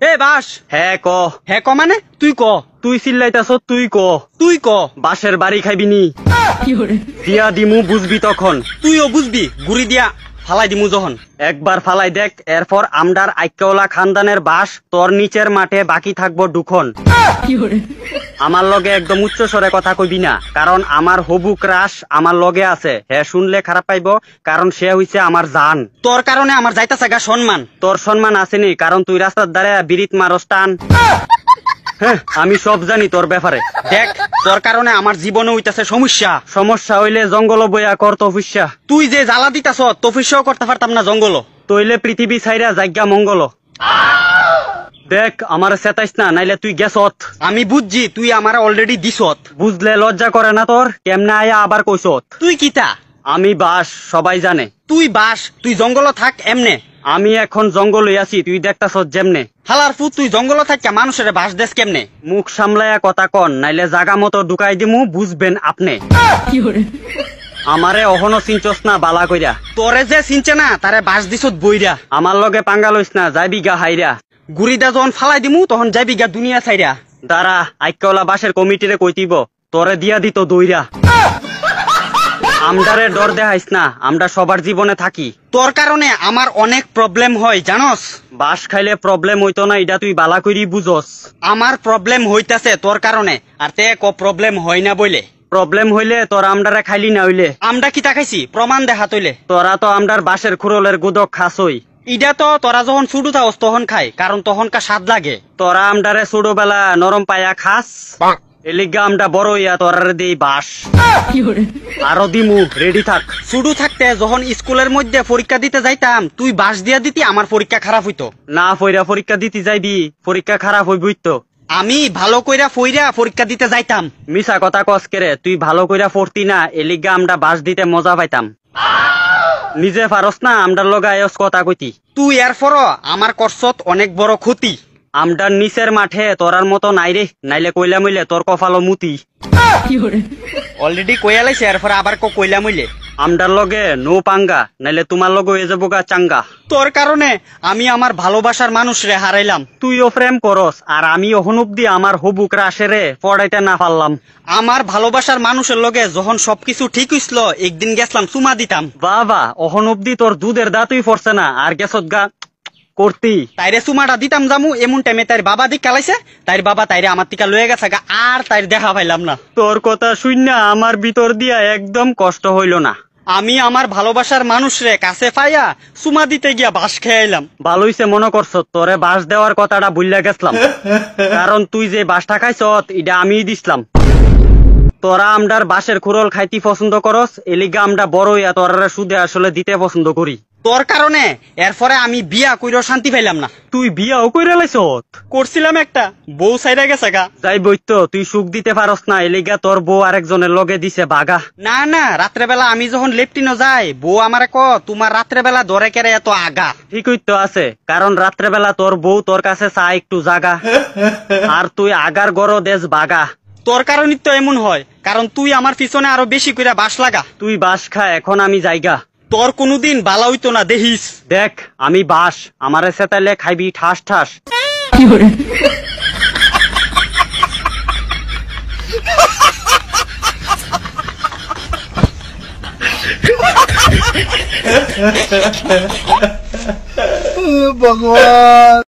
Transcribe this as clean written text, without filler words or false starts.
এ বাস হ্যাঁ ক। হ্যাঁ ক মানে তুই ক। তুই চিল্লাইতাছ তুই ক। তুই ক। বাসের বাড়ি খাইবি নি? দিয়া দিমু বুঝবি তখন। তুইও বুঝবি গুড়ি দিয়া ফালাই দিমু যখন। একবার ফালাই দেখ, এরপর আমডার আইক্যওয়ালা খানদানের বাস তোর নিচের মাঠে বাকি থাকবো দুখন। আমার লগে একদম উচ্চ স্বরে কথা কইবি না, কারণ আমার হবু ক্রাশ আমার লগে আছে। হ্যাঁ শুনলে খারাপ পাইব, কারণ সে হইছে আমার জান। তোর কারণে আমার যাইতাছে গা সম্মান। তোর সম্মান আসেনি, কারণ তুই রাস্তার ধারে বিরিত মারস টান। হ্যাঁ আমি সব জানি তোর ব্যাপারে। দেখ তোর কারণে আমার জীবনে হইতাছে সমস্যা। সমস্যা হইলে জঙ্গল বইয়া কর তপস্যা। তুই যে জ্বালা দিতাছ তপস্যাও করতে পারতাম না জঙ্গল। তইলে পৃথিবী ছাইরা জায়গা মঙ্গল। দেখ আমার সেতাইস না, নাইলে তুই গেছত। আমি বুঝছি তুই আমার অলরেডি দিছত। বুঝলে লজ্জা করে না তোর? কেমনে আয়া আবার কইছত? তুই কিতা? আমি বাস, সবাই জানে। তুই বাস, তুই জঙ্গল থাক এমনে। আমি এখন জঙ্গলে আছি, তুই দেখতাছ যেমনে। হালার ফু তুই জঙ্গল থাকা মানুষের বাস দেশ কেমনে? মুখ সামলায়া কথা কন, নাইলে জাগা মতো ঢুকাই দিমু, বুঝবেন আপনি। আমারে অহনো চিনচস না বালা কইরা। তোরে যে চিনছে না তারে বাস দিছত বইরা। আমার লগে পাঙ্গা লইস না, যাইবি গা হাইরা। গুড়িটা যখন ফালাই দিমু তখন যাইবি গা দুনিয়া ছাইরা। দাঁড়া, আইক্যওয়ালা বাসের কমিটিরে কইতিব, তোরে দিয়া দিত দইরা। আমডারে ডর দেখাইস না, আমরা সবার জীবনে থাকি। তোর কারণে আমার অনেক প্রবলেম হয় জানস। বাস খাইলে প্রবলেম হইতো না, এটা তুই বালা কইরি বুঝস। আমার প্রবলেম হইতাছে তোর কারণে, আর তে ক প্রবলেম হয় না বইলে। প্রবলেম হইলে তোর আমডারে খাইলি না হইলে? আমরা কি তাকাইছি প্রমাণ দেখা তইলে? তোরা তো আমডার বাসের খুরলের গুদক খাসই। ইডা তো তোরা যখন ছুটু থাকস তখন খাই, কারণ তখনকার স্বাদ লাগে। তোরা আমডারে ছোটবেলা নরম পায়া খাস, এলিগা আমডা বড় ইয়া তোরারে দেই বাস। আরো দিমু, রেডি থাক। ছুটু থাকতে যখন স্কুলের মধ্যে পরীক্ষা দিতে যাইতাম তুই বাস দিয়া দিতি, আমার পরীক্ষা খারাপ হইতো না। ফইরা পরীক্ষা দিতে যাইবি, পরীক্ষা খারাপ হইবই তো। আমি ভালো কইরা ফইরা পরীক্ষা দিতে যাইতাম। মিছা কথা কস কেরে, তুই ভালো কইরা পড়তি না, এলিগা আমরা বাস দিতে মজা পাইতাম। নিজে পারস না, আমডার লগে আয়স কথা কইতি। তুই এরপর আমার করছত অনেক বড় ক্ষতি। আমডার নিচের মাঠে তোরার মতো নাই রে, নাইলে কইলা মইলে তোর কপালও মুতি। অলরেডি কইয়া লাইছে, এরপর আবার কইলা মইলে। আমডার লগে নো পাঙ্গা, নাইলে তোমার লগে হয়ে যাবো গা চাঙ্গা। তোর কারণে আমি আমার ভালোবাসার মানুষরে হারাইলাম। তুইও প্রেম করস, আর আমি অহন অব্দি আমার হবু ক্রাশেরে পড়াইতে না পারলাম। আমার ভালোবাসার মানুষের লগে যখন সবকিছু ঠিক হইছিল, একদিন গেছলাম চুমা দিতাম। বাবা অহন অব্দি তোর দুধের দাঁতই পড়ছে না, আর গেছত গা করতি। তাইরে চুমাটা দিতাম জামু, এমন টাইমে তাইর বাবা দিক কালাইছে, তাইর বাবা তাইরে আমার টিকা লয়ে গেছে গা, আর তাইর দেখা পাইলাম না। তোর কথা শুননা আমার ভিতর দিয়া একদম কষ্ট হইল না। আমি আমার ভালোবাসার মানুষরে কাছে পাইয়া চুমা দিতে গিয়া বাস খেয়াইলাম। ভালোইছে মনে করছ, তোরে বাস দেওয়ার কথাটা ভুইলা গেছলাম, কারণ তুই যে বাসটা খাইছত এটা আমিই দিছিলাম। তোরা আমডার বাসের খুরল খাইতে পছন্দ করস, এলিগা আমরা বড় ইয়া তোরা সুদে আসলে দিতে পছন্দ করি। তোর কারণে এরপরে আমি বিয়া কইরা শান্তি পাইলাম না। তুই বিয়াও কইরা লাইছত? করছিলাম একটা, বউ সাইরা গেছে গা। যাই বইতো, তুই সুখ দিতে পারস না, এলিগা তোর বউ আরেকজনের লগে দিছে বাগা। না না, রাত্রেবেলা আমি যখন লেফটিনও যাই, বউ আমারে ক তোমার রাত্রেবেলা ধরে কেড়ে এত আগা। ঠিকই তো আছে, কারণ রাত্রেবেলা তোর বউ তোর কাছে চা একটু জাগা, আর তুই আগার গড় দেশ বাগা। তোর কারণই তো এমন হয়, কারণ তুই আমার পিছনে আরো বেশি কইরা বাস লাগা। তুই বাস খা, এখন আমি জায়গা। তোর কোনদিন বালা হইতো না দেখিস। দেখ আমি বাস, আমারে সেতাইলে খাইবি ঠাস ঠাস। ভগবান।